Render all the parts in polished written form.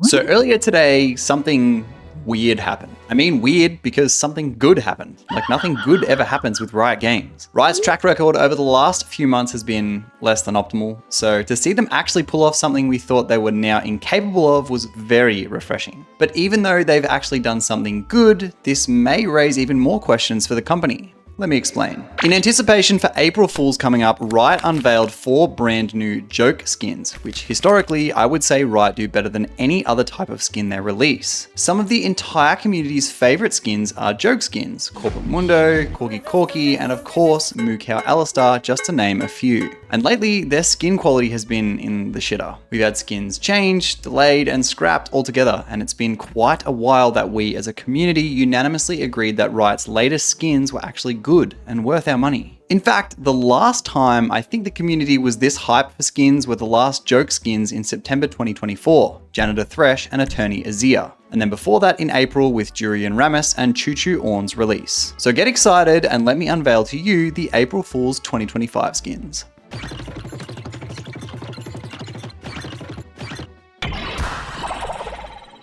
So earlier today, something weird happened. I mean weird because something good happened. Like nothing good ever happens with Riot Games. Riot's track record over the last few months has been less than optimal. So to see them actually pull off something we thought they were now incapable of was very refreshing. But even though they've actually done something good, this may raise even more questions for the company. Let me explain. In anticipation for April Fool's coming up, Riot unveiled 4 brand new joke skins, which historically I would say Riot do better than any other type of skin they release. Some of the entire community's favorite skins are joke skins, Corporate Mundo, Corgi Corki, and of course Mukau Alistar, just to name a few. And lately, their skin quality has been in the shitter. We've had skins changed, delayed, and scrapped altogether, and it's been quite a while that we as a community unanimously agreed that Riot's latest skins were actually good and worth our money. In fact, the last time I think the community was this hyped for skins were the last joke skins in September 2024, Janitor Thresh and Attorney Azir. And then before that in April with Jurian Ramis and Choo Choo Orn's release. So get excited and let me unveil to you the April Fool's 2025 skins.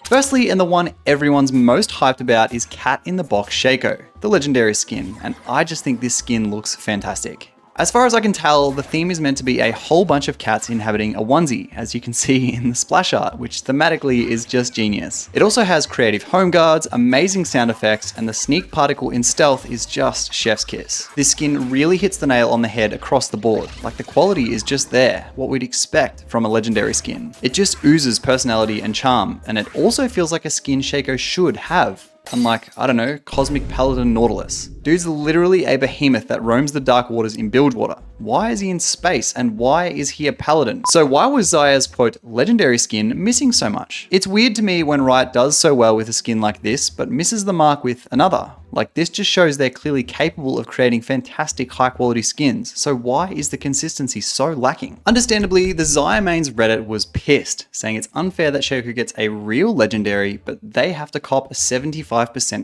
Firstly, and the one everyone's most hyped about is Cat in the Box Shaco, the legendary skin, and I just think this skin looks fantastic. As far as I can tell, the theme is meant to be a whole bunch of cats inhabiting a onesie, as you can see in the splash art, which thematically is just genius. It also has creative home guards, amazing sound effects, and the sneak particle in stealth is just chef's kiss. This skin really hits the nail on the head across the board, like the quality is just there, what we'd expect from a legendary skin. It just oozes personality and charm, and it also feels like a skin Shaco should have. Unlike, I don't know, Cosmic Paladin Nautilus. Dude's literally a behemoth that roams the dark waters in Bilgewater. Why is he in space and why is he a paladin? So why was Xayah's quote, legendary skin missing so much? It's weird to me when Riot does so well with a skin like this, but misses the mark with another. Like this just shows they're clearly capable of creating fantastic high quality skins, so why is the consistency so lacking? Understandably, the Xayah mains Reddit was pissed, saying it's unfair that Shaco gets a real legendary, but they have to cop a 75%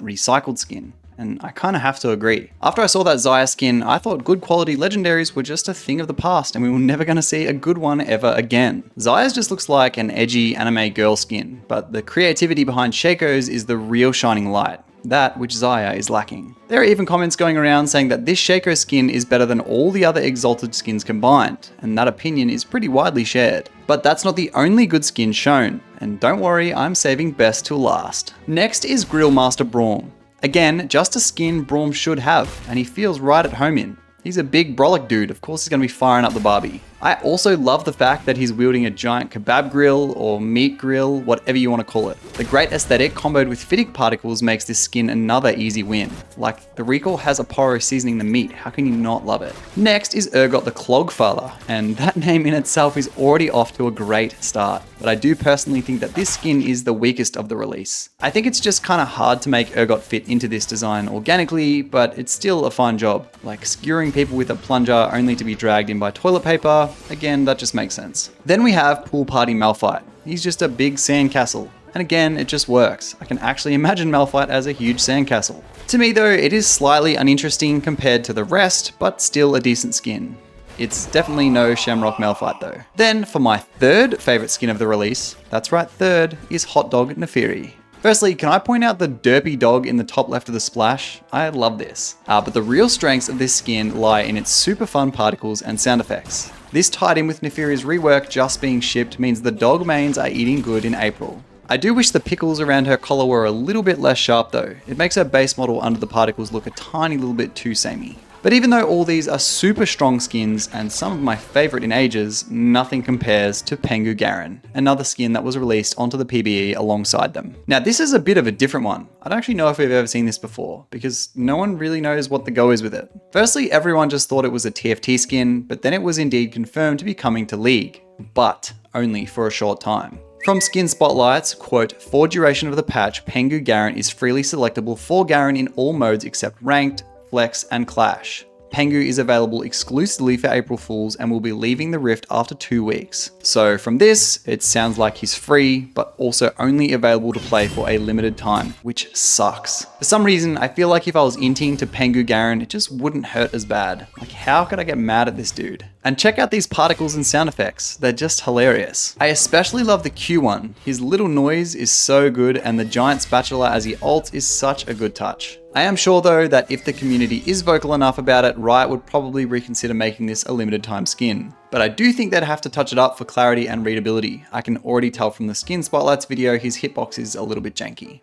recycled skin. And I kind of have to agree. After I saw that Xayah skin, I thought good quality legendaries were just a thing of the past and we were never going to see a good one ever again. Xayah's just looks like an edgy anime girl skin, but the creativity behind Shaco's is the real shining light. That which Xayah is lacking. There are even comments going around saying that this Shaco skin is better than all the other Exalted skins combined, and that opinion is pretty widely shared. But that's not the only good skin shown, and don't worry, I'm saving best till last. Next is Grillmaster Braum. Again, just a skin Braum should have, and he feels right at home in. He's a big brolic dude, of course he's going to be firing up the Barbie. I also love the fact that he's wielding a giant kebab grill or meat grill, whatever you want to call it. The great aesthetic comboed with Fittic particles makes this skin another easy win. Like, the recoil has a poro seasoning the meat, how can you not love it? Next is Urgot the Clogfather, and that name in itself is already off to a great start. But I do personally think that this skin is the weakest of the release. I think it's just kind of hard to make Urgot fit into this design organically, but it's still a fine job. Like skewering people with a plunger only to be dragged in by toilet paper, again, that just makes sense. Then we have Pool Party Malphite. He's just a big sandcastle. And again, it just works. I can actually imagine Malphite as a huge sandcastle. To me though, it is slightly uninteresting compared to the rest, but still a decent skin. It's definitely no Shamrock Malphite though. Then for my third favorite skin of the release, that's right, third, is Hot Dog Neferi. Firstly, can I point out the derpy dog in the top left of the splash? I love this. But the real strengths of this skin lie in its super fun particles and sound effects. This tied in with Neferi's rework just being shipped means the dog mains are eating good in April. I do wish the pickles around her collar were a little bit less sharp though. It makes her base model under the particles look a tiny little bit too samey. But even though all these are super strong skins and some of my favorite in ages, nothing compares to PENGU GAREN, another skin that was released onto the PBE alongside them. Now this is a bit of a different one. I don't actually know if we've ever seen this before because no one really knows what the go is with it. Firstly, everyone just thought it was a TFT skin, but then it was indeed confirmed to be coming to League, but only for a short time. From Skin Spotlights, quote, for duration of the patch, PENGU GAREN is freely selectable for GAREN in all modes except Ranked, Flex, and Clash. PENGU is available exclusively for April Fools and will be leaving the Rift after 2 weeks. So from this, it sounds like he's free, but also only available to play for a limited time, which sucks. For some reason, I feel like if I was inting to PENGU Garen, it just wouldn't hurt as bad. Like, how could I get mad at this dude? And check out these particles and sound effects. They're just hilarious. I especially love the Q one. His little noise is so good, and the giant spatula as he ults is such a good touch. I am sure though that if the community is vocal enough about it, Riot would probably reconsider making this a limited time skin. But I do think they'd have to touch it up for clarity and readability. I can already tell from the skin spotlights video his hitbox is a little bit janky.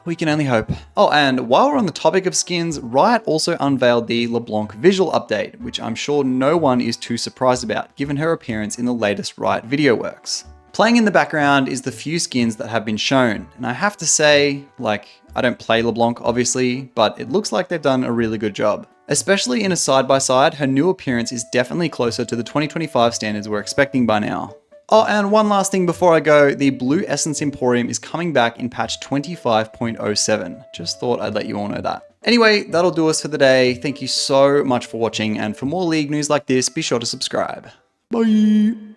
We can only hope. Oh, and while we're on the topic of skins, Riot also unveiled the Leblanc visual update, which I'm sure no one is too surprised about given her appearance in the latest Riot video works. Playing in the background is the few skins that have been shown, and I have to say, like, I don't play Leblanc obviously, but it looks like they've done a really good job. Especially in a side-by-side, her new appearance is definitely closer to the 2025 standards we're expecting by now. Oh, and one last thing before I go, the Blue Essence Emporium is coming back in patch 25.07. Just thought I'd let you all know that. Anyway, that'll do us for the day. Thank you so much for watching, and for more League news like this, be sure to subscribe. Bye!